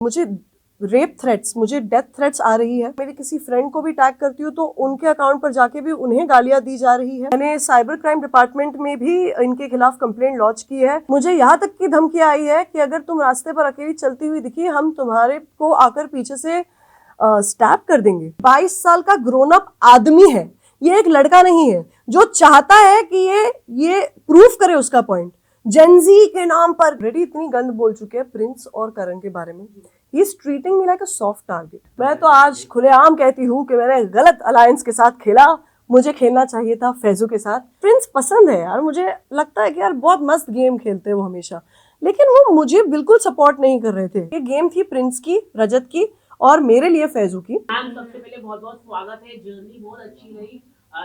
मुझे rape threats, मुझे death threats आ रही है। मेरे किसी फ्रेंड को भी टैग करती हूँ तो उनके अकाउंट पर जाके भी उन्हें गालियां दी जा रही है। मैंने साइबर क्राइम डिपार्टमेंट में भी इनके खिलाफ कंप्लेंट लॉन्च की है। मुझे यहाँ तक की धमकी आई है कि अगर तुम रास्ते पर अकेली चलती हुई दिखी, हम तुम्हारे को आकर पीछे से स्टैप कर देंगे। 22 साल का ग्रोन अप आदमी है, ये एक लड़का नहीं है जो चाहता है कि ये प्रूफ करे उसका पॉइंट। जेनजी के नाम पर रेडी इतनी गंद बोल चुके हैं प्रिंस और करण के बारे में। He is treating me like a soft target. मैं तो आज खुलेआम कहती हूँ कि मैंने गलत अलायंस के साथ खेला। मुझे खेलना चाहिए था फैजू के साथ। प्रिंस पसंद है यार, मुझे लगता है कि यार बहुत मस्त गेम खेलते हैं वो हमेशा, लेकिन वो मुझे बिल्कुल सपोर्ट नहीं कर रहे थे। ये गेम थी प्रिंस की, रजत की और मेरे लिए फैजू की। मैम सबसे पहले बहुत बहुत स्वागत है। जर्नी बहुत अच्छी रही।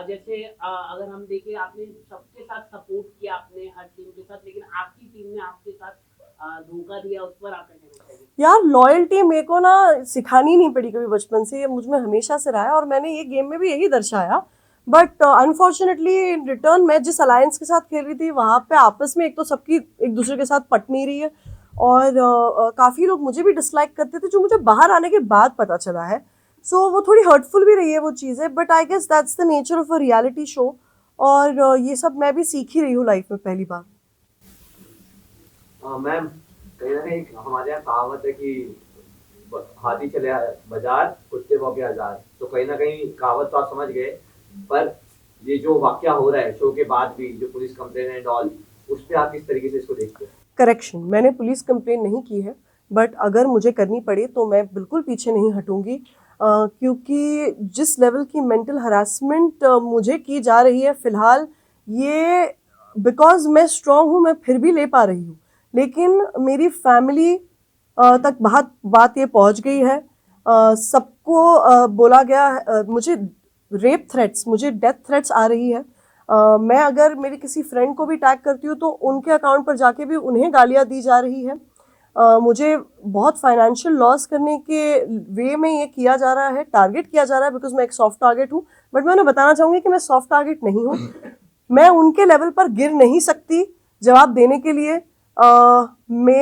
जैसे अगर हम देखें, आपने सबके साथ सपोर्ट किया, आपने हर टीम के साथ, लेकिन आपकी टीम ने आपके साथ धोखा दिया, उस पर आपका कहना चाहिए? यार लॉयल्टी मेरे को ना सिखानी नहीं पड़ी कभी बचपन से, ये मुझ में हमेशा से रहा है और मैंने ये गेम में भी यही दर्शाया। बट अनफॉर्चुनेटली इन रिटर्न मैं जिस अलायंस के साथ खेल रही थी वहां पे आपस में एक तो सबकी एक दूसरे के साथ पट नहीं रही है और काफी लोग मुझे भी डिसलाइक करते थे, जो मुझे बाहर आने के बाद पता चला है। सो वो थोड़ी हर्टफुल भी रही है वो चीज़ें, but I guess that's the nature of a reality show. और ये सब मैं भी सीख ही रही हूँ लाइफ में पहली बार। मैम, कहीं ना कहीं हमारे यहाँ कहावत है कि हाथी चले बाजार, कुत्ते भौंके हजार। तो कहीं ना कहीं कहावत तो आप समझ गए, पर ये जो वाकया हो रहा है शो के बाद भी, जो पुलिस कंप्लेन एंड ऑल, उस पर आप किस तरीके से इसको देखते हैं? करेक्शन, मैंने पुलिस कंप्लेन नहीं की है, बट अगर मुझे करनी पड़े तो मैं बिल्कुल पीछे नहीं हटूंगी, क्योंकि जिस लेवल की मेंटल हरासमेंट मुझे की जा रही है फिलहाल, ये बिकॉज मैं स्ट्रांग हूँ मैं फिर भी ले पा रही हूँ, लेकिन मेरी फैमिली तक बात ये पहुँच गई है। सबको बोला गया मुझे रेप थ्रेट्स, मुझे डेथ थ्रेट्स आ रही है। मैं अगर मेरी किसी फ्रेंड को भी टैग करती हूँ तो उनके अकाउंट पर जाके भी उन्हें गालियाँ दी जा रही है। मुझे बहुत फाइनेंशियल लॉस करने के वे में ये किया जा रहा है, टारगेट किया जा रहा है, बिकॉज मैं एक सॉफ्ट टारगेट हूँ। बट मैं उन्हें बताना चाहूँगी कि मैं सॉफ्ट टारगेट नहीं हूँ। मैं उनके लेवल पर गिर नहीं सकती जवाब देने के लिए।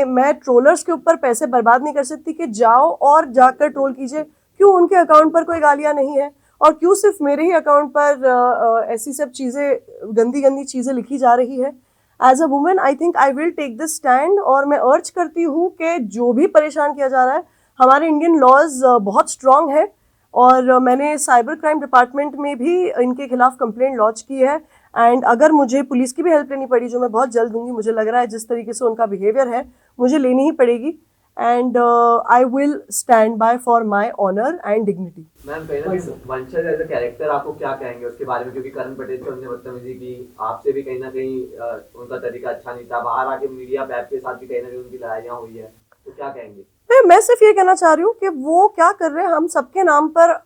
मैं ट्रोलर्स के ऊपर पैसे बर्बाद नहीं कर सकती कि जाओ और जाकर ट्रोल कीजिए। क्यों उनके अकाउंट पर कोई गालियाँ नहीं है और क्यों सिर्फ मेरे ही अकाउंट पर ऐसी सब चीज़ें, गंदी गंदी चीज़ें लिखी जा रही है। As a women I think I will take this stand और मैं अर्ज करती हूँ कि जो भी परेशान किया जा रहा है, हमारे इंडियन लॉज बहुत स्ट्रांग है और मैंने साइबर क्राइम डिपार्टमेंट में भी इनके खिलाफ कंप्लेंट लॉन्च की है। एंड अगर मुझे पुलिस की भी हेल्प लेनी पड़ी, जो मैं बहुत जल्द दूंगी, मुझे लग रहा है जिस तरीके से उनका बिहेवियर है मुझे लेनी ही पड़ेगी। And I will stand by for my honour and dignity. Ma'am, कहीं ना कहीं वंशज एज अ कैरेक्टर आपको क्या कहेंगे उसके बारे में? क्योंकि करण पटेल से उन्होंने बदतमीजी की, आपसे भी कहीं ना कहीं उनका तरीका अच्छा नहीं था, बाहर आके मीडिया पैप के साथ भी कहीं ना कहीं उनकी लड़ाइयाँ हुई है, तो क्या कहेंगे? मैं सिर्फ ये कहना चाह रही हूँ कि वो क्या कर रहे हैं, हम सबके नाम पर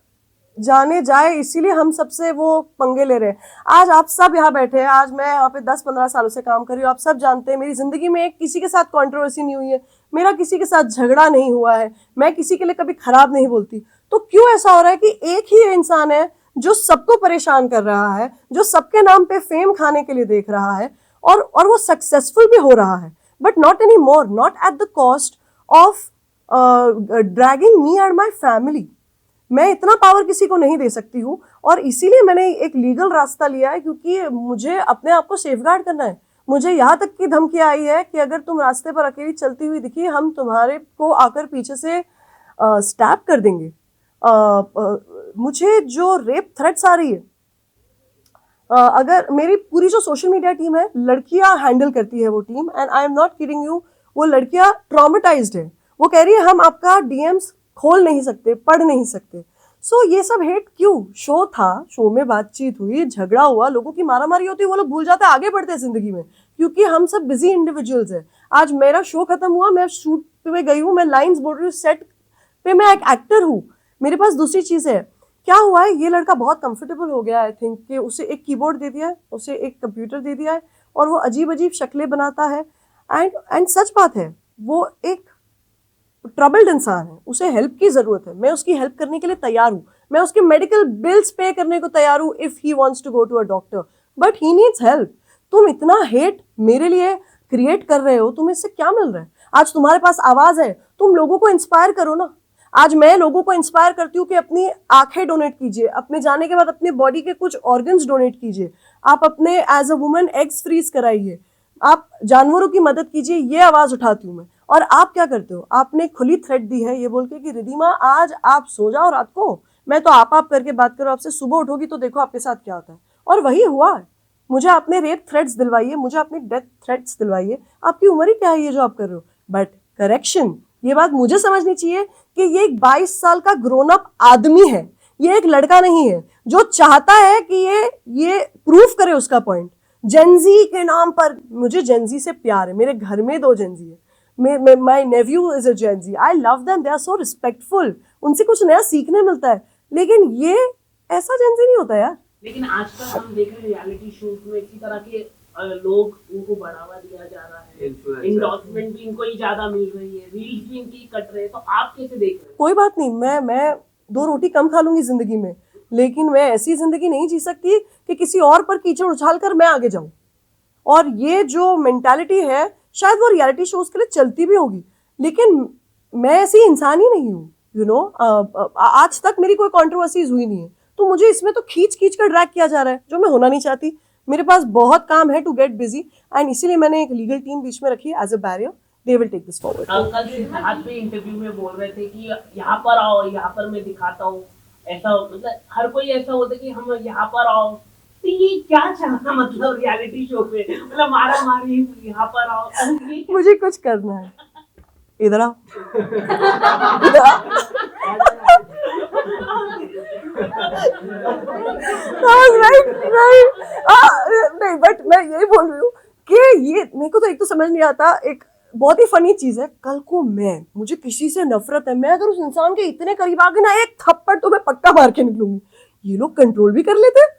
जाने जाए इसीलिए हम सबसे वो पंगे ले रहे हैं। आज आप सब यहाँ बैठे हैं, आज मैं यहाँ पे 10-15 सालों से काम कर रही हूँ, आप सब जानते हैं मेरी जिंदगी में एक किसी के साथ कंट्रोवर्सी नहीं हुई है, मेरा किसी के साथ झगड़ा नहीं हुआ है, मैं किसी के लिए कभी खराब नहीं बोलती। तो क्यों ऐसा हो रहा है कि एक ही इंसान है जो सबको परेशान कर रहा है, जो सबके नाम पे फेम खाने के लिए देख रहा है और वो सक्सेसफुल भी हो रहा है, but not any more, not at the cost of dragging me and my family. मैं इतना पावर किसी को नहीं दे सकती हूँ और इसीलिए मैंने एक लीगल रास्ता लिया है, क्योंकि मुझे अपने आप को सेफगार्ड करना है। मुझे यहाँ तक की धमकी आई है कि अगर तुम रास्ते पर अकेली चलती हुई दिखी, हम तुम्हारे को आकर पीछे से स्टैप कर देंगे। मुझे जो रेप थ्रेट्स आ रही है, अगर मेरी पूरी जो सोशल मीडिया टीम है, लड़कियां हैंडल करती है वो team, and I am not kidding you, वो लड़कियां ट्रॉमेटाइज्ड है। वो कह रही है हम आपका डीएम्स खोल नहीं सकते, पढ़ नहीं सकते। सो ये सब हेट क्यों? शो था, शो में बातचीत हुई, झगड़ा हुआ, लोगों की मारामारी होती है, वो लोग भूल जाते हैं, आगे बढ़ते हैं जिंदगी में, क्योंकि हम सब बिजी इंडिविजुअल्स हैं। आज मेरा शो खत्म हुआ, मैं शूट पे गई हूँ, मैं लाइंस बोल रही हूँ, सेट पे मैं एक एक्टर हूँ, मेरे पास दूसरी चीज है। क्या हुआ है, ये लड़का बहुत कंफर्टेबल हो गया, आई थिंक कि उसे एक कीबोर्ड दे दिया है, उसे एक कंप्यूटर दे दिया है और वो अजीब अजीब शक्लें बनाता है। एंड सच बात है, वो एक ट्रबल्ड इंसान है, उसे हेल्प की जरूरत है, मैं उसकी हेल्प करने के लिए तैयार हूँ, मैं उसके मेडिकल बिल्स पे करने को तैयार हूँ if he wants to go to a doctor, but he needs help. तुम इतना हेट मेरे लिए क्रिएट कर रहे हो, तुम्हें इससे क्या मिल रहा है? आज तुम्हारे पास आवाज है, तुम लोगों को इंस्पायर करो ना। आज मैं लोगों को इंस्पायर करती हूँ कि अपनी आंखें डोनेट कीजिए, अपने जाने के बाद अपने बॉडी के कुछ ऑर्गन्स डोनेट कीजिए, आप अपने as a woman eggs freeze कराइए, आप जानवरों की मदद कीजिए, ये आवाज उठाती हूँ मैं। और आप क्या करते हो, आपने खुली थ्रेट दी है ये बोल के कि रिद्धिमा आज आप सो जाओ रात को, मैं तो आप करके बात करो आपसे, सुबह उठोगी तो देखो आपके साथ क्या होता है। और वही हुआ, मुझे आपने रेप थ्रेट्स दिलवाइए, मुझे आपने डेथ थ्रेट्स दिलवाइए, आपकी उम्र ही क्या है ये जो आप कर रहे हो। बट करेक्शन, ये बात मुझे समझनी चाहिए कि ये एक 22 साल का ग्रोन अप आदमी है, ये एक लड़का नहीं है जो चाहता है कि ये प्रूफ करे उसका पॉइंट। जेंजी के नाम पर, मुझे जेंजी से प्यार है, मेरे घर में 2 जेंजी है, my nephew is a gen Z, I love them, they are so respectful, उनसे कुछ नया सीखने मिलता है। लेकिन ये ऐसा जेंजी नहीं होता यार। लेकिन आजकल हम देख रहे हैं रियलिटी शोज में इसी तरह के लोग, उनको बढ़ावा दिया जा रहा है, एंडोर्समेंट भी इनको ही ज्यादा मिल रही है, रील्स भी इनकी कट रहे हैं, तो आप कैसे देख रहे हैं? कोई बात नहीं, मैं 2 रोटी कम खा लूंगी जिंदगी में, लेकिन मैं ऐसी जिंदगी नहीं जी सकती कि किसी और पर कीचड़ उछाल कर मैं आगे जाऊं। और ये जो मेंटालिटी है शायद वो रियलिटी शोज के लिए चलती भी होगी, लेकिन मैं ऐसी इंसान ही नहीं हूँ, यू नो। आज तक मेरी कोई कंट्रोवर्सीज हुई नहीं है, तो मुझे इसमें तो खींच खींच कर ड्रैग किया जा रहा है जो मैं होना नहीं चाहती। मेरे पास बहुत काम है टू गेट बिजी, एंड इसीलिए मैंने एक लीगल टीम बीच में रखी है as a barrier, they will take this forward. कल सिद्धार्थ पे इंटरव्यू में बोल रहे थे कि यहाँ पर आओ, यहाँ पर मैं दिखाता हूँ, ऐसा मतलब हर कोई ऐसा होता है कि हम यहाँ पर आओ, तो ये क्या चाहना मतलब रियलिटी शो पे, मतलब मारा मारी यहाँ पर आओ, मुझे कुछ करना है, इधर आओ, इधर आओ। नहीं, बट मैं यही बोल रही हूँ कि ये मेरे को तो एक तो समझ नहीं आता, एक बहुत ही फनी चीज है, कल को मुझे किसी से नफरत है, मैं अगर उस इंसान के इतने करीब आ गई ना, एक थप्पड़ तो मैं पक्का मार के निकलूंगी। ये लोग कंट्रोल भी कर लेते हैं,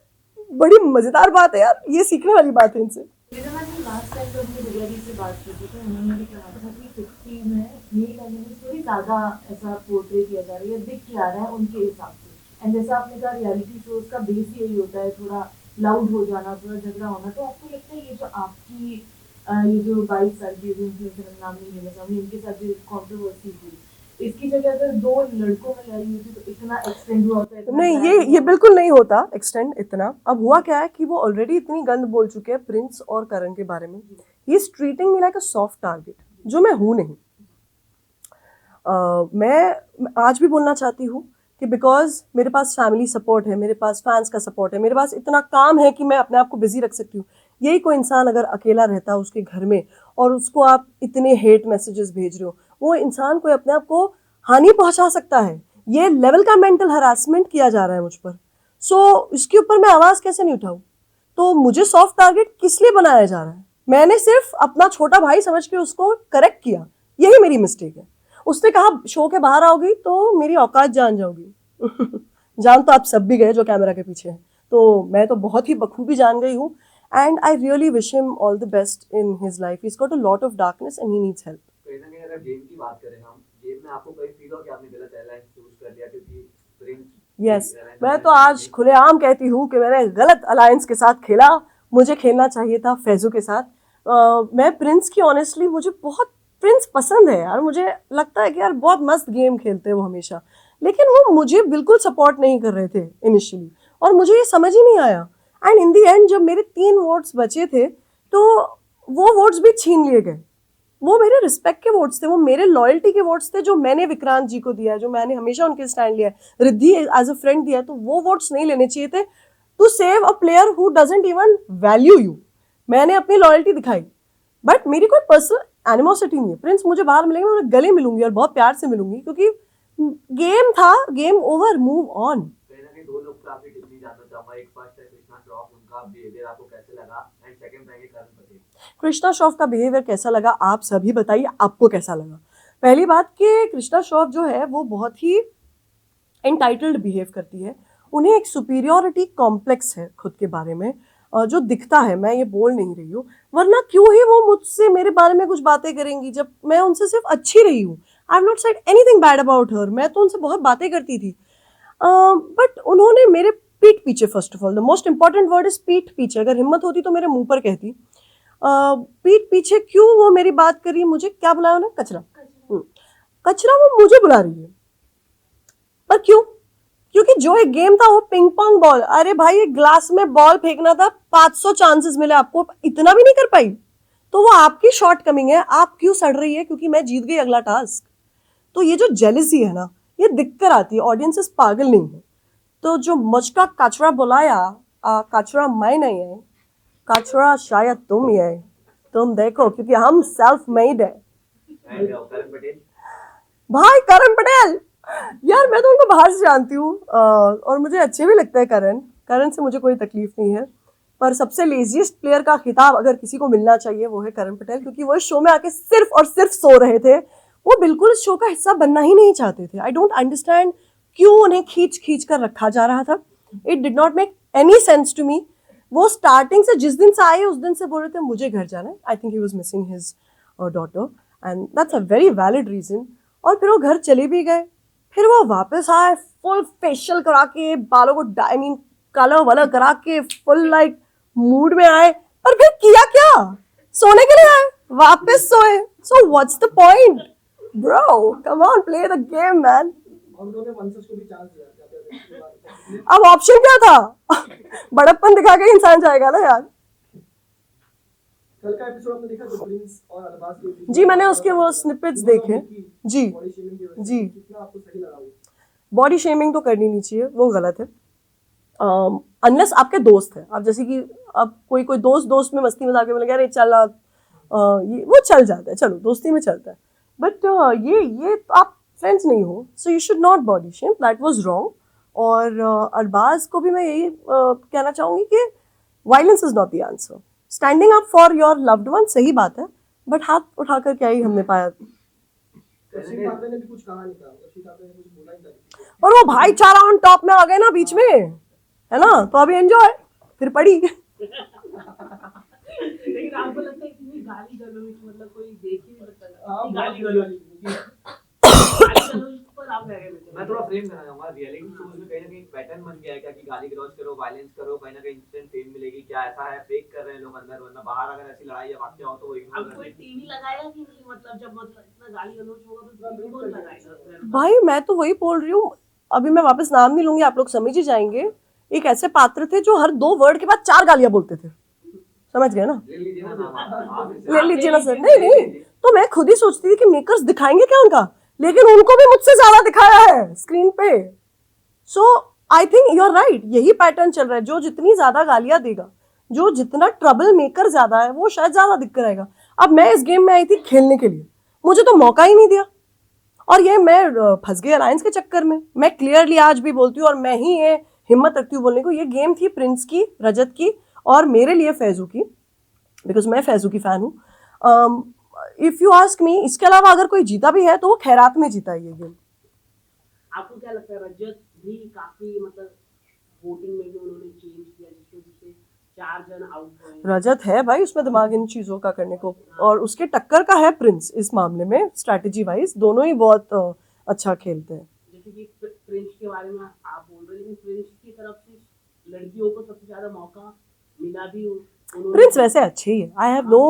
बड़ी मजेदार बात है यार, ये सीखने वाली बात है इनसे। लास्ट टाइम जब हमने दिव्या जी से बात की थी तो उन्होंने भी कहा था कि 60 में मेल एलिमेंट्स थोड़ी ज़्यादा ऐसा पोर्ट्रे किया जा रहा है, दिख क्या रहा है उनके हिसाब से। एंड जैसा आपने कहा रियलिटी शोज का बेस यही होता है, थोड़ा लाउड हो जाना, थोड़ा झगड़ा होना। तो आपको लगता है ये जो आपकी ये जो 22 साल की इन्फ्लुएंसर, नाम नहीं लेना चाहूँगी, इनके साथ जो कॉन्ट्रोवर्सी हुई, इसकी जगह अगर 2 लड़कों में लड़ी होती तो इतना एक्सटेंड हुआ होता है? नहीं, ये बिल्कुल नहीं होता एक्सटेंड इतना। अब हुआ क्या है कि वो ऑलरेडी इतनी गंद बोल चुके हैं प्रिंस और करण के बारे में, he is treating me like a soft target, जो मैं हूँ नहीं। मैं आज भी बोलना चाहती हूँ कि बिकॉज मेरे पास फैमिली सपोर्ट है, मेरे पास फैंस का सपोर्ट है, मेरे पास इतना काम है कि मैं अपने आप को बिजी रख सकती हूँ। यही कोई इंसान अगर अकेला रहता है उसके घर में और उसको आप इतने हेट मैसेजेस भेज रहे हो, वो इंसान को अपने आप को हानि पहुंचा सकता है। ये लेवल का मेंटल हरासमेंट किया जा रहा है मुझ पर, सो इसके ऊपर मैं आवाज़ कैसे नहीं उठाऊँ? तो मुझे सॉफ्ट टारगेट किस लिए बनाया जा रहा है? मैंने सिर्फ अपना छोटा भाई समझ के उसको करेक्ट किया, यही मेरी मिस्टेक है। उसने कहा शो के बाहर आओगी तो मेरी औकात जान जाओगी। जान तो आप सब भी गए जो कैमरा के पीछे हैं, तो मैं तो बहुत ही बखूबी जान गई हूँ। And I really wish him all the best in his life, he is got a lot of darkness and he needs help. कहीं ना कहीं अगर गेम की बात करें हम, गेम में आपको कहीं फील हो कि आपने गलत एयरलाइन चूज कर लिया क्योंकि प्रिंस? यस, मैं तो आज खुलेआम कहती हूँ कि मैंने गलत अलायंस के साथ खेला, मुझे खेलना चाहिए था फैजू के साथ। मैं प्रिंस की ऑनेस्टली, मुझे बहुत प्रिंस पसंद है यार, मुझे लगता है कि यार बहुत मस्त गेम खेलते हैं वो हमेशा, लेकिन वो मुझे बिल्कुल सपोर्ट नहीं कर रहे थे इनिशियली, और मुझे ये समझ ही नहीं आया। एंड इन दी एंड जब मेरे 3 वोट्स बचे थे तो वो वोट्स भी छीन लिए गए। वो मेरे रिस्पेक्ट के वोट्स थे, वो मेरे लॉयल्टी के वोट्स थे जो मैंने विक्रांत जी को दिया है, जो मैंने हमेशा उनके स्टैंड लिया है, रिद्धि एज अ फ्रेंड दिया है, तो वो वोट्स नहीं लेने चाहिए थे to save a player who doesn't even value you. मैंने अपनी लॉयल्टी दिखाई, बट मेरी कोई पर्सनल एनिमोसिटी नहीं है। प्रिंस मुझे बाहर मिलेंगे, मैं उन्हें गले मिलूंगी और बहुत प्यार से मिलूंगी, क्योंकि गेम था, गेम ओवर, मूव ऑन। कहीं ना कहीं 2 लोग का आपकी टिप्पणी जानना चाहूंगा। एक फर्स्ट है कृष्णा श्रॉफ, उनका बिहेवियर आपको कैसे लगा? एंड सेकंड रहेंगे करण पटेल। कृष्णा श्रॉफ का बिहेवियर कैसा लगा आप सभी बताइए, आपको कैसा लगा? पहली बात कि कृष्णा श्रॉफ जो है वो बहुत ही एंटाइटल्ड बिहेव करती है, उन्हें एक सुपीरियरिटी कॉम्प्लेक्स है खुद के बारे में, जो दिखता है, मैं ये बोल नहीं रही हूँ, वरना क्यों ही वो मुझसे मेरे बारे में कुछ बातें करेंगी जब मैं उनसे सिर्फ अच्छी रही हूँ। I have not said anything bad about her, मैं तो उनसे बहुत बातें करती थी, बट उन्होंने मेरे पीठ पीछे, first of all the most important word is पीठ पीछे, अगर हिम्मत होती तो मेरे मुंह पर कहती, पीठ पीछे क्यों वो मेरी बात करी, मुझे क्या बुलाया उन्हें, कचरा। कचरा वो मुझे बुला रही है, पर क्यों? क्योंकि जो एक गेम था वो पिंग पोंग बॉल, अरे भाई एक ग्लास में बॉल फेंकना था, 500 चांसेस मिले आपको, इतना भी नहीं कर पाई, तो वो आपकी शॉर्ट कमिंग है, आप क्यों सड़ रही है क्योंकि मैं जीत गई अगला टास्क। तो ये जो जेलिसी है ना, ये दिख कर आती है, ऑडियंसेस पागल नहीं है। तो जो मुझका कचरा बुलाया, कचरा मैं नहीं है, कचरा शायद तुम ही है, तुम देखो क्योंकि हम सेल्फ मेड है। करण पटेल, भाई करण पटेल, यार मैं तो उनको बाहर से जानती हूँ और मुझे अच्छे भी लगता है करण से मुझे कोई तकलीफ नहीं है, पर सबसे लेजीएस्ट प्लेयर का खिताब अगर किसी को मिलना चाहिए वो है करण पटेल, क्योंकि वो इस शो में आके सिर्फ और सिर्फ सो रहे थे, वो बिल्कुल इस शो का हिस्सा बनना ही नहीं चाहते थे। आई डोंट अंडरस्टैंड क्यों उन्हें खींच खींच कर रखा जा रहा था, it did not make any sense to me. वो स्टार्टिंग से जिस दिन से आए उस दिन से बोल रहे थे मुझे घर जाना है, I think he was missing his daughter and that's a very valid reason, और फिर वो घर चले भी गए, फिर वो वापस आए फुल फेशियल करा के, बालों को आई मीन कलर वलर करा के फुल लाइक मूड में आए, पर फिर किया क्या, सोने के लिए आए, वापस सोए। So what's the point bro, come on play the game man. उन्होंने वंशज को भी चांस दिया अब ऑप्शन क्या था बड़प्पन दिखा के इंसान जाएगा ना यार। कल का एपिसोड आपने देखा जो प्रिंस और अरबाज के बीच जी मैंने उसके वो स्निपेट्स देखे जी बॉडी शेमिंग की वजह से जी। कितना आपको सही लगा वो? बॉडी शेमिंग तो करनी नहीं चाहिए, वो गलत है, अनलेस आपके दोस्त है, आप जैसे कि अब कोई दोस्त में मस्ती मजाक में बोलेंगे अरे चल ये वो चल जाता है, चलो दोस्ती में चलता है, बट ये तो आप फ्रेंड्स नहीं हो, so you should not body shame, that was wrong. और अरबाज को भी मैं यही कहना चाहूंगी कि violence is not the answer, standing up for your loved one सही बात है, बट हाथ उठाकर क्या ही हमने पाया। रशीद ठाकरे ने भी कुछ कहा नहीं था, रशीद ठाकरे ने कुछ बोला ही था। और वो भाईचारा ऑन टॉप में आ गए ना बीच में, है ना, तो अभी एंजॉय फिर पड़ी। लेकिन आपको लगता है इतनी गाली गलौज, मतलब कोई देख ही नहीं सकता हाँ, गाली बहुत गलौज पर आप रह गए। मैं थोड़ा फ्रेम करना चाहूंगा, रियलिटी शोज में कहीं ना कहीं पैटर्न बन गया है क्या कि गाली गलौज करो, वायलेंस करो, कहीं ना कहीं इंस्टेंट फेम मिलेगी, क्या ऐसा है, फेक कर रहे हैं लोग अंदर, वरना बाहर अगर ऐसी लड़ाई या वाकया हो तो वो इग्नोर अब कोई टीवी लगाया कि नहीं, मतलब जब मतलब इतना गाली गलौज होगा तो टीवी कौन लगाएगा? भाई मैं तो वही बोल रही हूँ, अभी मैं वापस नाम नहीं लूंगी, आप लोग समझ ही जाएंगे, एक ऐसे पात्र थे जो हर 2 वर्ड के बाद 4 गालियां बोलते थे, समझ गए ना, ले लीजिए ना नाम, ले लीजिए ना सर। नहीं तो मैं खुद ही सोचती थी कि मेकर्स दिखाएंगे क्या उनका, लेकिन उनको भी मुझसे ज्यादा दिखाया है स्क्रीन पे। So I think you are right, यही पैटर्न चल रहा है, जो जितनी ज्यादा गालियां देगा, जो जितना ट्रबल मेकर ज्यादा है, वो शायद ज्यादा दिक्कत आएगा। अब मैं इस गेम में आई थी खेलने के लिए, मुझे तो मौका ही नहीं दिया, और ये मैं फंस गई अलायंस के चक्कर में। मैं क्लियरली आज भी बोलती हूँ और मैं ही ये हिम्मत रखती हूँ बोलने को, ये गेम थी प्रिंस की, रजत की और मेरे लिए फैजू की, बिकॉज मैं फैजू की फैन हूँ। इफ यू आस्क मी, इसके अलावा अगर कोई जीता भी है तो वो खैरात में जीता है ये गेम। आपको क्या लगता है रजत भी काफी मतलब वोटिंग में भी उन्होंने चेंज किया जिससे 4 जन आउट हुए? रजत है भाई उसमें दिमाग इन चीजों का करने को, और उसके टक्कर का है प्रिंस इस मामले में, स्ट्रैटेजी वाइज दोनों ही बहुत अच्छा खेलते हैं। जैसे कि प्रिंस के बारे में आप बोल रहे हैं, लेकिन प्रिंस की तरफ से लड़कियों को सबसे ज्यादा मौका मिला भी प्रिंस वैसे अच्छे ही है, I have no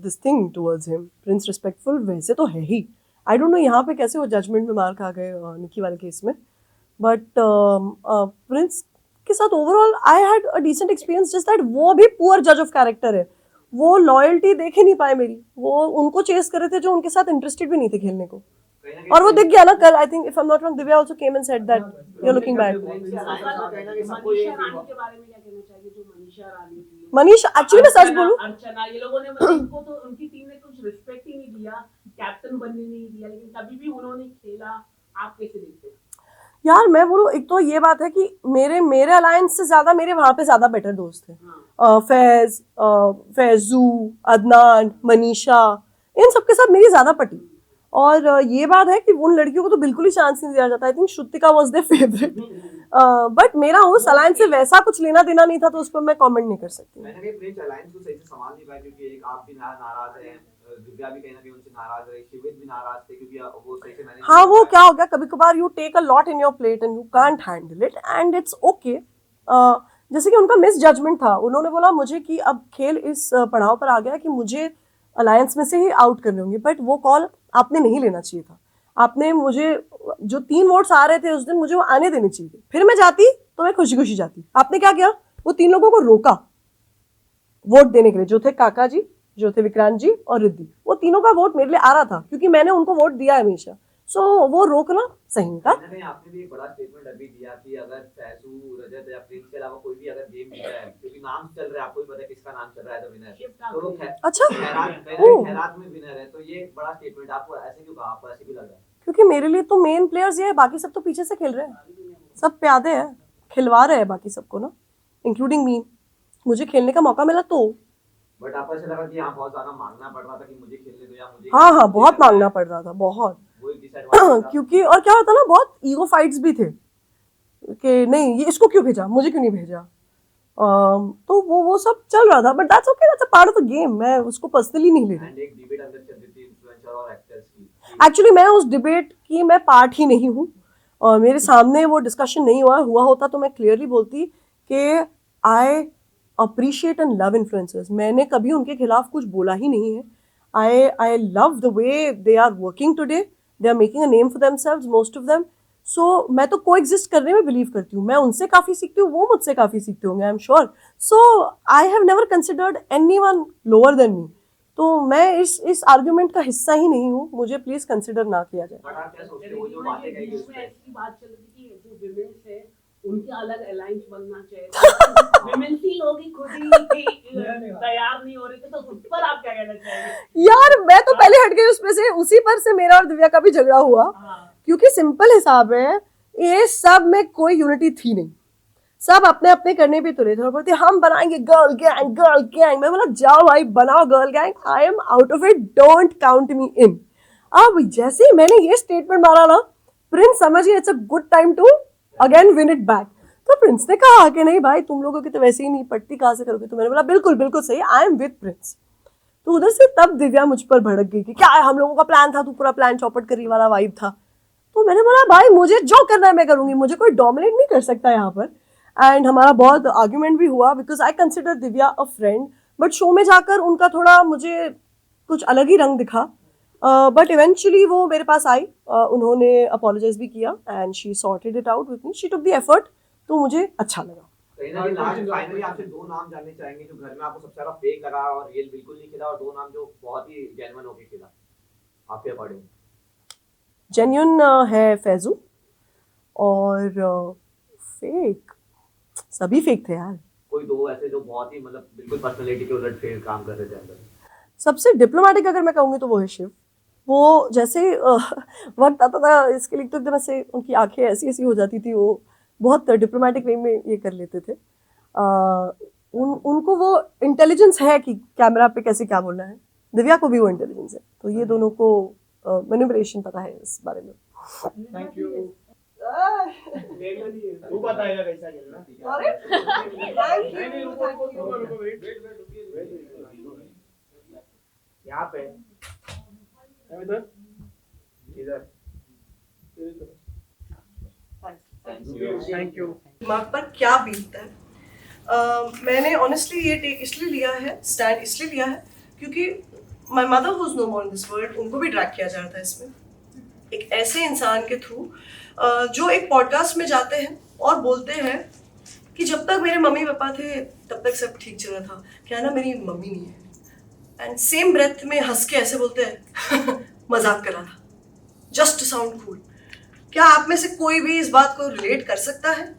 this thing towards him, Prince respectful वैसे तो है ही। आई डोंट नो यहाँ पे कैसे वो जजमेंट में मार खा गए निकी वाले केस में, बट प्रिंस के साथ overall I had a decent experience, just that वो भी पुअर जज ऑफ कैरेक्टर है, वो लॉयल्टी देख ही नहीं पाए मेरी, वो उनको चेस कर रहे थे जो उनके साथ इंटरेस्टेड भी नहीं थे खेलने को, और वो दिख गया ना कल। I think if I am not wrong, Divya also came and said that you are looking bad. Manisha Rani के बारे में क्या कहना चाहिए? जो मनीषा रानी थी, मनीषा, एक्चुअली मैं सच बोलूं, अर्चना, ये लोगों ने मतलब इनको तो उनकी टीम ने कुछ रिस्पेक्ट ही नहीं दिया, कैप्टन बनने नहीं दिया, लेकिन तभी भी उन्होंने खेला। आप कैसे देखते हैं? यार मैं बोलूं, एक तो ये बात है कि मेरे अलायंस से ज्यादा मेरे वहां पे ज्यादा बेटर दोस्त थे, फैजू, अदनान, मनीषा, इन सबके साथ मेरी ज्यादा पटी, और ये बात है कि उन लड़कियों को तो बिल्कुल ही चांस नहीं दिया जाता। I think Shrutika was their favourite, but मेरा उस अलायंस से वैसा कुछ लेना देना नहीं था, तो उस पर मैं कमेंट नहीं कर सकती। मैंने कहीं प्रिंस अलायंस को सही से संभाल नहीं पाया, क्योंकि एक आप भी नाराज हैं, दिव्या भी कहीं ना कहीं उनसे नाराज रही, शिवित भी नाराज थे क्योंकि वो सही से मैनेज। हाँ वो क्या हो गया, कभी कभार you take a lot in your plate and you can't handle it and it's okay. जैसे कि उनका मिस जजमेंट था, उन्होंने बोला मुझे कि अब खेल इस पड़ाव पर आ गया कि मुझे अलायंस में से ही आउट करने होंगे, बट वो कॉल आपने नहीं लेना चाहिए था। आपने मुझे जो 3 वोट्स आ रहे थे उस दिन, मुझे वो आने देने चाहिए थे, फिर मैं जाती तो मैं खुशी खुशी जाती। आपने क्या किया, वो 3 लोगों को रोका वोट देने के लिए, जो थे काका जी, जो थे विक्रांत जी और रिद्धि। वो तीनों का वोट मेरे लिए आ रहा था क्योंकि मैंने उनको वोट दिया है हमेशा। सो वो रोकना सही नहीं था। आपने भी एक बड़ा स्टेटमेंट अभी दिया कि अगर फैजू, रजत या प्रिंस के अलावा कोई भी अगर गेम जीता है, क्योंकि नाम चल रहा है, आपको भी पता है किसका नाम चल रहा है विनर, तो वो अच्छा, खैरात में विनर है, तो ये बड़ा स्टेटमेंट आपको ऐसे क्यों कहा, आपको ऐसे क्यों लग रहा है? क्योंकि मेरे लिए तो मेन प्लेयर्स ये है, बाकी सब तो पीछे से खेल रहे हैं, सब प्यादे हैं, खिलवा रहे हैं बाकी सबको ना, इंक्लूडिंग मी। मुझे खेलने का मौका मिला तो। बट आपको ऐसा लगा कि यहाँ बहुत ज्यादा मांगना पड़ रहा था कि मुझे खेलने दो या मुझे, हाँ, बहुत मांगना पड़ रहा था, बहुत। वो एक डिसएडवांटेज था। क्योंकि और क्या होता ना, बहुत ईगो फाइट्स भी थे कि नहीं ये इसको क्यों भेजा, मुझे क्यों नहीं भेजा। तो वो सब चल रहा था, but that's okay, that's a part of the game. मैं उसको पर्सनली नहीं ले रही। एंड एक डिबेट अंदर चल रही थी इन्फ्लुएंसर और एक्टर्स की। एक्चुअली मैं उस डिबेट की मैं पार्ट ही नहीं हूँ, और मेरे सामने वो डिस्कशन नहीं हुआ होता तो मैं क्लियरली बोलती कि I appreciate and love influencers. मैंने कभी उनके खिलाफ कुछ बोला ही नहीं है। I love the way they are working today, they are making a name for themselves, most of them. So मैं तो को एग्जिस्ट करने में बिलीव करती हूँ। मैं उनसे काफ़ी सीखती हूँ, वो मुझसे काफ़ी सीखते होंगे, I am sure. So I have never considered anyone lower than me. तो मैं इस आर्ग्यूमेंट का हिस्सा ही नहीं हूँ, मुझे प्लीज कंसिडर ना किया जाए। बट आप क्या सोचते हो, जो बातें कही बीच में उसमें ऐसी बात चल रही थी कि जो विमेंस है उनके अलग अलायंस बनना चाहिए, विमेंस ही लोग ही खुद ही तैयार नहीं हो रहे थे, तो उस पर आप क्या कहना चाहेंगे? यार मैं तो पहले हट गई उसमें से, उसी पर से मेरा और दिव्या का भी झगड़ा हुआ। हाँ। क्योंकि सिंपल हिसाब है, ये सब में कोई यूनिटी थी नहीं, सब अपने अपने करने पे तुले थे और बोलते हम बनाएंगे गर्ल गैंग, गर्ल गैंग। मैं बोला जाओ भाई बनाओ girl gang, I am out of it, don't count me in. अब जैसे ही मैंने ये स्टेटमेंट मारा ना, प्रिंस समझ गया it's a good time to again win it back. तो प्रिंस ने कहा कि नहीं भाई तुम लोगों की तो वैसे ही नहीं पटती, कहाँ से करोगे। तो मैंने बोला बिल्कुल बिल्कुल सही, आई एम विद प्रिंस। तो उधर से तब दिव्या मुझ पर भड़क गई कि क्या है, हम लोगों का प्लान था, तू पूरा प्लान चौपट करी वाला वाइब था। तो मैंने बोला भाई मुझे जो करना है मैं करूंगी, मुझे कोई डोमिनेट नहीं कर सकता यहाँ पर। एंड हमारा बहुत आर्ग्यूमेंट भी हुआ because I consider Divya a friend, but show में जाकर उनका थोड़ा मुझे कुछ अलग ही रंग दिखा। बट इवेंचुअली वो मेरे पास आई, उन्होंने अपोलोजाइज भी किया and she sorted it out with me, she took the effort, तो मुझे अच्छा लगा। कहीं ना कहीं लास्ट फाइनली आपसे 2 नाम जानने चाहेंगे जो घर में आपको सबसे ज्यादा फेक लगा और रियल बिल्कुल नहीं खिला, और 2 नाम जो बहुत ही जेन्युइन होके खिला आपके अकॉर्डिंग। जेन्युइन है फैजू, और फेक सभी फेक थे यार। कोई 2 ऐसे जो बहुत ही मतलब बिल्कुल पर्सनालिटी के उलट फेक काम कर रहे थे अंदर? सबसे डिप्लोमेटिक अगर मैं कहूँगी तो वो है शिव। वो जैसे वक्त आता था इसके लिए तो एकदम ऐसे उनकी आंखें ऐसी ऐसी हो जाती थी, वो बहुत डिप्लोमेटिक वे में ये कर लेते थे। उनको वो इंटेलिजेंस है कि कैमरा पे कैसे क्या बोलना है, दिव्या को भी वो इंटेलिजेंस है, तो ये दोनों को मैनिपुलेशन पता है इस बारे में। Thank you. तू बताएगा कैसा खेलना। यहाँ पे इधर थैंक यू। दिमाग पर क्या बीतता है। मैंने ऑनेस्टली ये टेक इसलिए लिया है, स्टैंड इसलिए लिया है क्योंकि my mother was no more in this world, उनको भी ड्रैग किया जा रहा था इसमें, एक ऐसे इंसान के थ्रू जो एक पॉडकास्ट में जाते हैं और बोलते हैं कि जब तक मेरे मम्मी पापा थे तब तक सब ठीक चल रहा था, क्या ना मेरी मम्मी नहीं है, एंड सेम ब्रेथ में हंस के ऐसे बोलते हैं मजाक कर रहा था, जस्ट टू साउंड कूल। क्या आप में से कोई भी इस बात को रिलेट कर सकता है?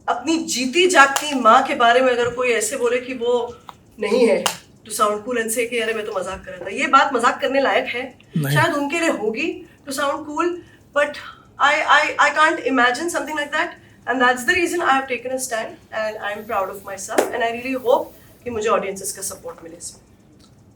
अपनी जीती जागती माँ के बारे में अगर कोई ऐसे बोले कि वो नहीं है, टू साउंड कूल एंड से कि अरे मैं तो मजाक कर रहा था, ये बात मजाक करने लायक है, शायद उनके लिए होगी to sound cool, but I can't imagine something like that, and that's the reason I have taken a stand and I am proud of myself and I really hope कि मुझे audiences का support मिले इसमें।